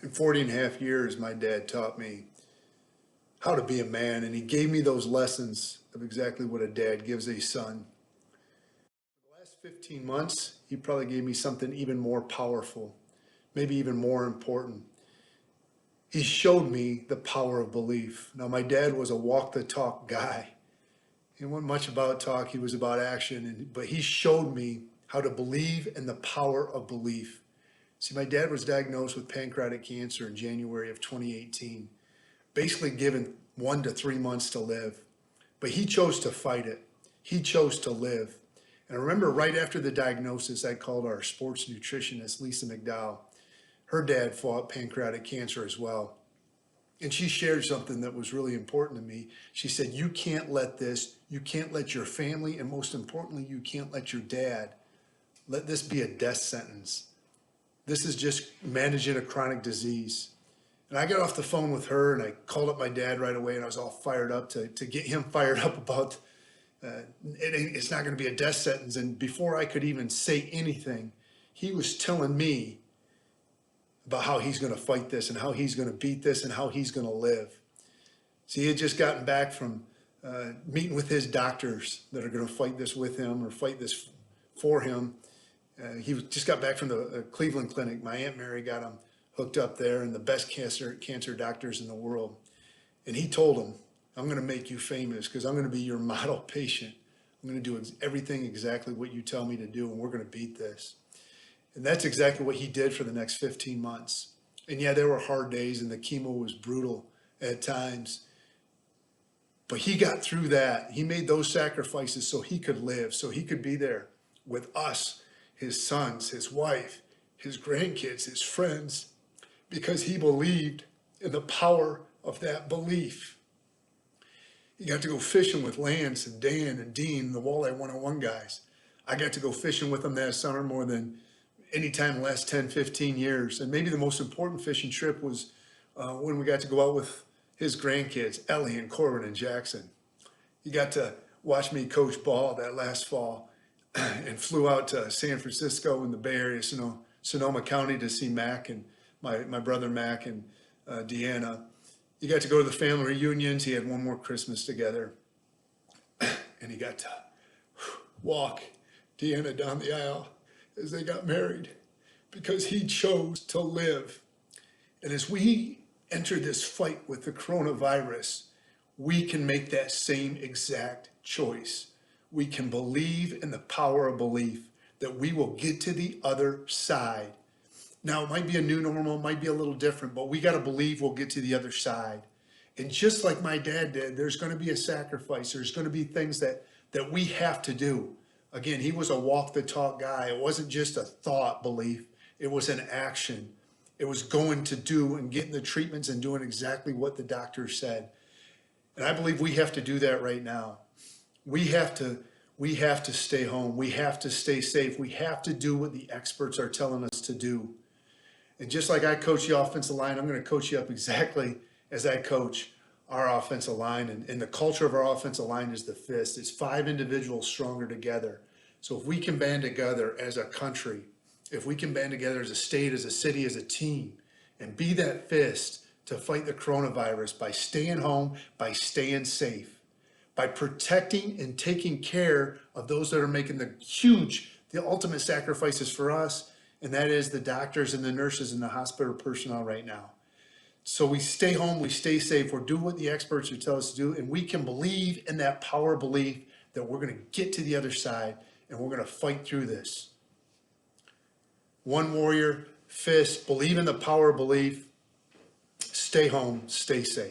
In 40 and a half years, my dad taught me how to be a man, and he gave me those lessons of exactly what a dad gives a son. The last 15 months, he probably gave me something even more powerful, maybe even more important. He showed me the power of belief. Now, my dad was a walk the talk guy. He wasn't much about talk, he was about action, but he showed me how to believe in the power of belief. See, my dad was diagnosed with pancreatic cancer in January of 2018, basically given 1 to 3 months to live. But he chose to fight it. He chose to live. And I remember right after the diagnosis, I called our sports nutritionist, Lisa McDowell. Her dad fought pancreatic cancer as well. And she shared something that was really important to me. She said, you can't let your family, and most importantly, you can't let your dad let this be a death sentence. This is just managing a chronic disease. And I got off the phone with her and I called up my dad right away, and I was all fired up to get him fired up about it's not going to be a death sentence. And before I could even say anything, he was telling me about how he's going to fight this and how he's going to beat this and how he's going to live. See, he had just gotten back from meeting with his doctors that are going to fight this with him or fight this for him. He just got back from the Cleveland Clinic. My Aunt Mary got him hooked up there, and the best cancer doctors in the world. And he told him, I'm going to make you famous because I'm going to be your model patient. I'm going to do everything exactly what you tell me to do, and we're going to beat this. And that's exactly what he did for the next 15 months. And yeah, there were hard days, and the chemo was brutal at times. But he got through that. He made those sacrifices so he could live, so he could be there with us, his sons, his wife, his grandkids, his friends, because he believed in the power of that belief. He got to go fishing with Lance and Dan and Dean, the Walleye 101 guys. I got to go fishing with them that summer more than any time in the last 10, 15 years. And maybe the most important fishing trip was when we got to go out with his grandkids, Ellie and Corbin and Jackson. You got to watch me coach ball that last fall and flew out to San Francisco in the Bay Area, Sonoma County, to see Mac and my brother Mac and Deanna. You got to go to the family reunions. He had one more Christmas together. And he got to walk Deanna down the aisle as they got married because he chose to live. And as we enter this fight with the coronavirus, we can make that same exact choice. We can believe in the power of belief that we will get to the other side. Now, it might be a new normal, it might be a little different, but we got to believe we'll get to the other side. And just like my dad did, there's going to be a sacrifice. There's going to be things that we have to do. Again, he was a walk the talk guy. It wasn't just a thought belief. It was an action. It was going to do and getting the treatments and doing exactly what the doctor said. And I believe we have to do that right now. We have to stay home. We have to stay safe. We have to do what the experts are telling us to do. And just like I coach the offensive line, I'm going to coach you up exactly as I coach our offensive line. And the culture of our offensive line is the fist. It's 5 individuals stronger together. So if we can band together as a country, if we can band together as a state, as a city, as a team, and be that fist to fight the coronavirus by staying home, by staying safe, by protecting and taking care of those that are making the ultimate sacrifices for us, and that is the doctors and the nurses and the hospital personnel right now. So we stay home, we stay safe, we're doing what the experts would tell us to do, and we can believe in that power of belief that we're going to get to the other side and we're going to fight through this. One warrior, fist, believe in the power of belief, stay home, stay safe.